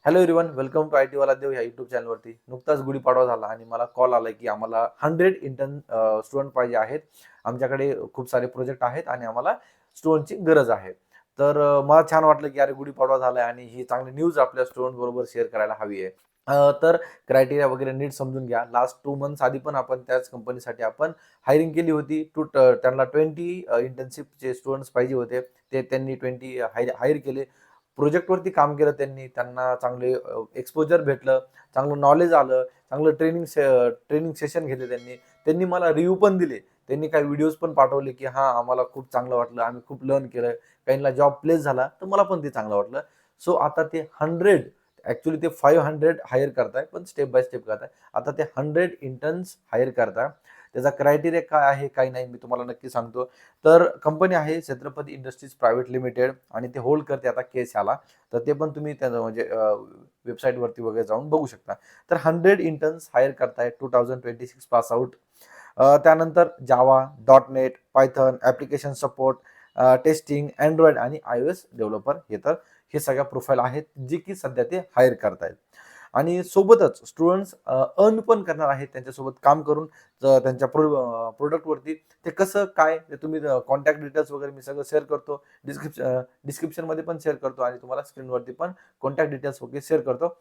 Hello everyone, welcome to IT वाला देव या YouTube चॅनलवरती. नुकताच गुढीपाडवा झाला आणि मला कॉल आलाय की आम्हाला 100 इंटर्न स्टुडंट पाहिजे आहेत. आमच्याकडे खूप सारे प्रोजेक्ट आहेत आणि आम्हाला स्टुडंटची गरज आहे. तर मला छान वाटलं की अरे गुढीपाडवा झालाय आणि ही चांगली न्यूज आपल्या स्टुडंट बरोबर शेअर करायला हवी आहे. तर क्रायटेरिया वगैरे नीट समजून घ्या. लास्ट 2 मंथ्स आधी पण आपण त्याच कंपनीसाठी आपण हायरिंग केली होती. त्यांना 20 इंटर्नशिपचे स्टुडंट्स पाहिजे होते. ते त्यांनी 20 हायर केले. प्रोजेक्टवरती काम केलं त्यांनी. त्यांना चांगले एक्सपोजर भेटलं, चांगलं नॉलेज आलं, चांगलं ट्रेनिंग सेशन घेतले त्यांनी. त्यांनी मला रिव्ह्यू पण दिले. त्यांनी काही व्हिडिओज पण पाठवले, की हां, आम्हाला खूप चांगलं वाटलं, आम्ही खूप लर्न केलं. काहींना जॉब प्लेस झाला, तर मला पण ते चांगलं वाटलं. सो आता ते 100 ॲक्चुअली ते 500 हायर करताय, पण स्टेप बाय स्टेप करताय. आता ते 100 इंटर्न्स हायर करताय. त्याचा क्रायटेरिया काय आहे, काय नाही, मी तुम्हाला नक्की सांगतो. तर कंपनी आहे छत्रपती इंडस्ट्रीज प्रायव्हेट लिमिटेड आणि ते होल्ड करते आता केस तर ते पण तुम्ही त्या म्हणजे वेबसाईटवरती वगैरे जाऊन बघू शकता. तर 100 इंटर्न्स हायर करताय 2026 पास आउट. त्यानंतर जावा, .NET, Python, application support, testing, Android आणि iOS डेव्हलपर हे सगळ्या प्रोफाईल आहेत, जे की सध्या ते हायर करतायत. आणि सोबतच स्टुडंट्स अर्न पण करणार आहेत त्यांच्यासोबत काम करून. त्यांच्या प्रोडक्टवरती ते कसं काय ते तुम्ही कॉन्टॅक्ट डिटेल्स वगैरे मी सगळं शेअर करतो. डिस्क्रिप्शनमध्ये पण शेअर करतो आणि तुम्हाला स्क्रीनवरती पण कॉन्टॅक्ट डिटेल्स वगैरे शेअर करतो.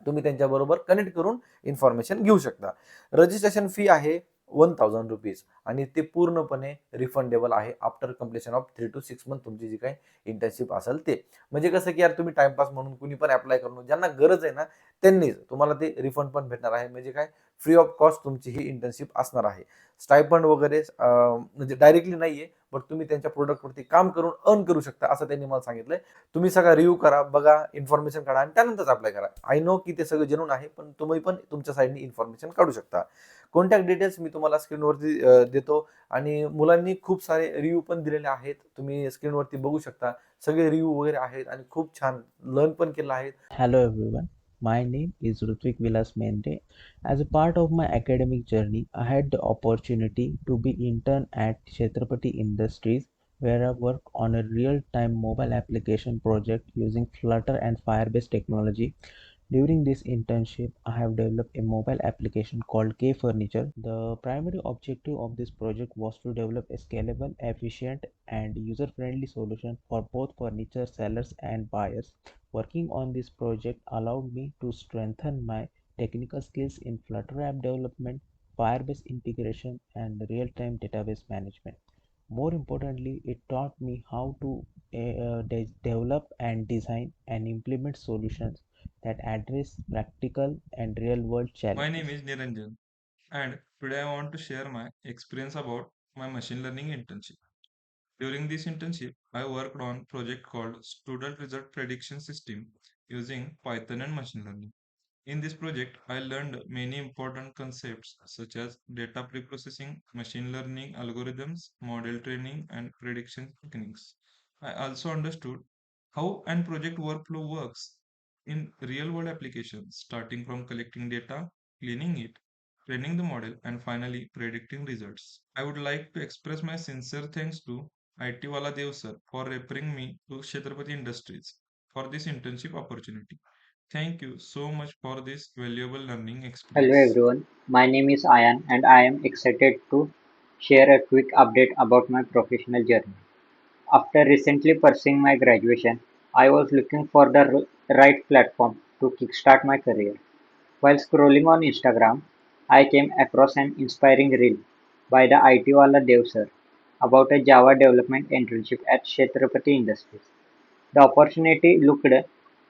तुम्ही त्यांच्याबरोबर कनेक्ट करून इन्फॉर्मेशन घेऊ शकता. रजिस्ट्रेशन फी आहे ₹1000 आणि ते पूर्णपणे रिफंडेबल आहे after completion of 3 to 6 month तुमची जी काही इंटर्नशिप असेल ते. म्हणजे कसं की यार तुम्ही टाईमपास म्हणून कुणी पण अप्लाय करून ज्यांना गरज आहे ना, त्यांनीच तुम्हाला ते रिफंड पण भेटणार आहे. म्हणजे काय फ्री ऑफ कॉस्ट तुमची ही इंटर्नशिप असणार आहे. स्टायफंड वगैरे म्हणजे डायरेक्टली नाहीये, बट तुम्ही त्यांच्या प्रोडक्टवरती काम करून अर्न करू शकता असं त्यांनी मला सांगितलंय. तुम्ही सगळा रिव्ह्यू करा, बघा, इन्फॉर्मेशन काढा आणि त्यानंतरच अप्लाय करा. आय नो की ते सगळं जेन्युइन आहे, पण तुम्ही पण तुमच्या साईडनी इन्फॉर्मेशन काढू शकता. कॉन्टॅक्ट डिटेल्स मी तुम्हाला स्क्रीनवरती देतो आणि मुलांनी खूप सारे रिव्ह्यू पण दिलेले आहेत. तुम्ही स्क्रीनवरती बघू शकता. सगळे रिव्ह्यू वगैरे आहेत आणि खूप छान लर्न पण केलं आहे. Hello everyone, my name is Rutvik Vilas Mende. As a part of my academic journey, I had the opportunity to be intern at Chhatrapati Industries, where I worked on a real-time mobile application project using Flutter and Firebase technology. During this internship, I have developed a mobile application called K Furniture. The primary objective of this project was to develop a scalable, efficient, and user-friendly solution for both furniture sellers and buyers. Working on this project allowed me to strengthen my technical skills in Flutter app development, Firebase integration, and real-time database management. More importantly, it taught me how to develop and design and implement solutions that address practical and real-world My name challenges. is Niranjan, and today I want to share my experience about my machine learning internship. During this internship, I worked on project called Student Result Prediction System using Python and machine learning. In this project, I learned many important concepts such as data preprocessing, machine learning algorithms, model training, and prediction techniques. I also understood how an project workflow works in real world applications, starting from collecting data, cleaning it, training the model, and finally predicting results. I would like to express my sincere thanks to IT Wala Dev sir for referring me to Kshetrapati Industries for this internship opportunity. Thank you so much for this valuable learning Hello experience. everyone, my name is Ayan and I am excited to share a quick update about my professional journey. After recently pursuing my graduation, I was looking for the right platform to kickstart my career. While scrolling on Instagram, I came across an inspiring reel by the IT Wala Dev sir about a Java development internship at Kshetrapati Industries. The opportunity looked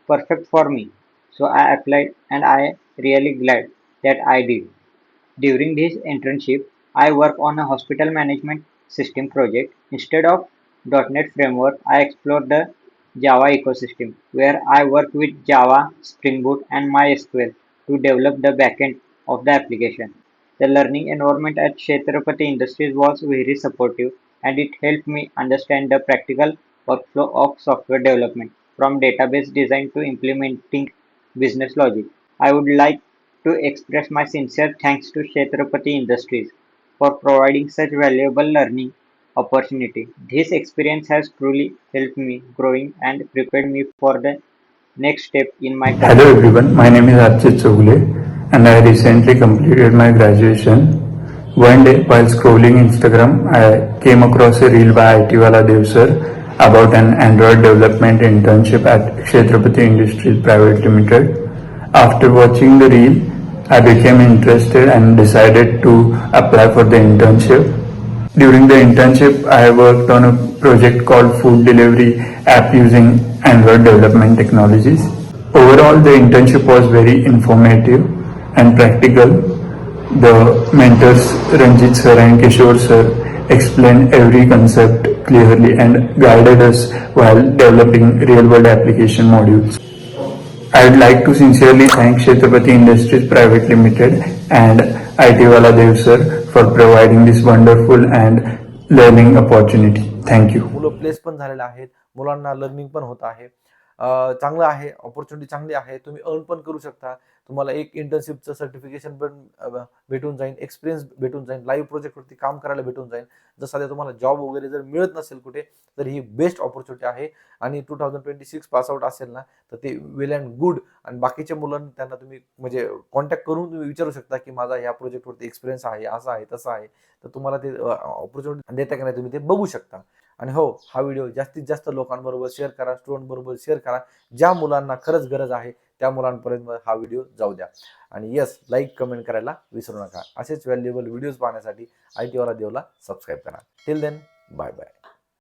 perfect for me, so I applied and I really glad that I did. During this internship, I worked on a hospital management system project. Instead of .NET framework, I explored the Java ecosystem, where I worked with Java, Spring Boot, and MySQL to develop the backend of the application. The learning environment at Kshetrapati Industries was very supportive and it helped me understand the practical workflow of software development, from database design to implementing business logic. I would like to express my sincere thanks to Kshetrapati Industries for providing such valuable learning opportunity. This experience has truly helped me growing and prepared me for the next step in my Hello career. everyone, my name is Archit Chogle and I recently completed my graduation. One day while scrolling Instagram, I came across a reel by IT Wala Dev sir about an Android development internship at Kshetrapati Industries Private Limited. After watching the reel, I became interested and decided to apply for the internship. During the internship, I worked on a project called Food Delivery app using Android development technologies. Overall, the internship was very informative and practical. The mentors Ranjit sir and Kishore sir explained every concept clearly and guided us while developing real-world application modules. I would like to sincerely thank Kshetrapati Industries Private Limited and IT Wala Dev sir for providing this wonderful and learning opportunity. Thank you. मुलं place पण झालेले आहेत, मुलांना learning पण होत आहे. चांगलं आहे, ऑपॉर्च्युनिटी चांगली आहे. तुम्ही अर्न पण करू शकता. तुम्हाला एक इंटर्नशिपचं सर्टिफिकेशन पण भेटून जाईल, एक्सपिरियन्स भेटून जाईल, लाईव्ह प्रोजेक्टवरती काम करायला भेटून जाईल. जर सध्या तुम्हाला जॉब वगैरे जर मिळत नसेल कुठे, तर ही बेस्ट ऑपॉर्च्युनिटी आहे. आणि 2026 पास आउट असेल ना, तर ते वेल अँड गुड. आणि बाकीच्या मुलांना त्यांना तुम्ही म्हणजे कॉन्टॅक्ट करून तुम्ही विचारू शकता की माझा ह्या प्रोजेक्टवरती एक्सपिरियन्स आहे, असं आहे, तसं आहे. तर तुम्हाला ते ऑपॉर्च्युनिटी देता की नाही तुम्ही ते बघू शकता. आणि हो, हा व्हिडिओ जास्तीत जास्त लोकांबरोबर शेअर करा, स्टुडंट बरोबर शेअर करा. ज्या मुलांना खरंच गरज आहे त्या मुलांपर्यंत हा व्हिडिओ जाऊ द्या. आणि येस, लाईक कमेंट करायला विसरू नका. असेच व्हॅल्युएबल व्हिडिओज पाहण्यासाठी IT वाला देवला सबस्क्राईब करा. Till then, bye bye.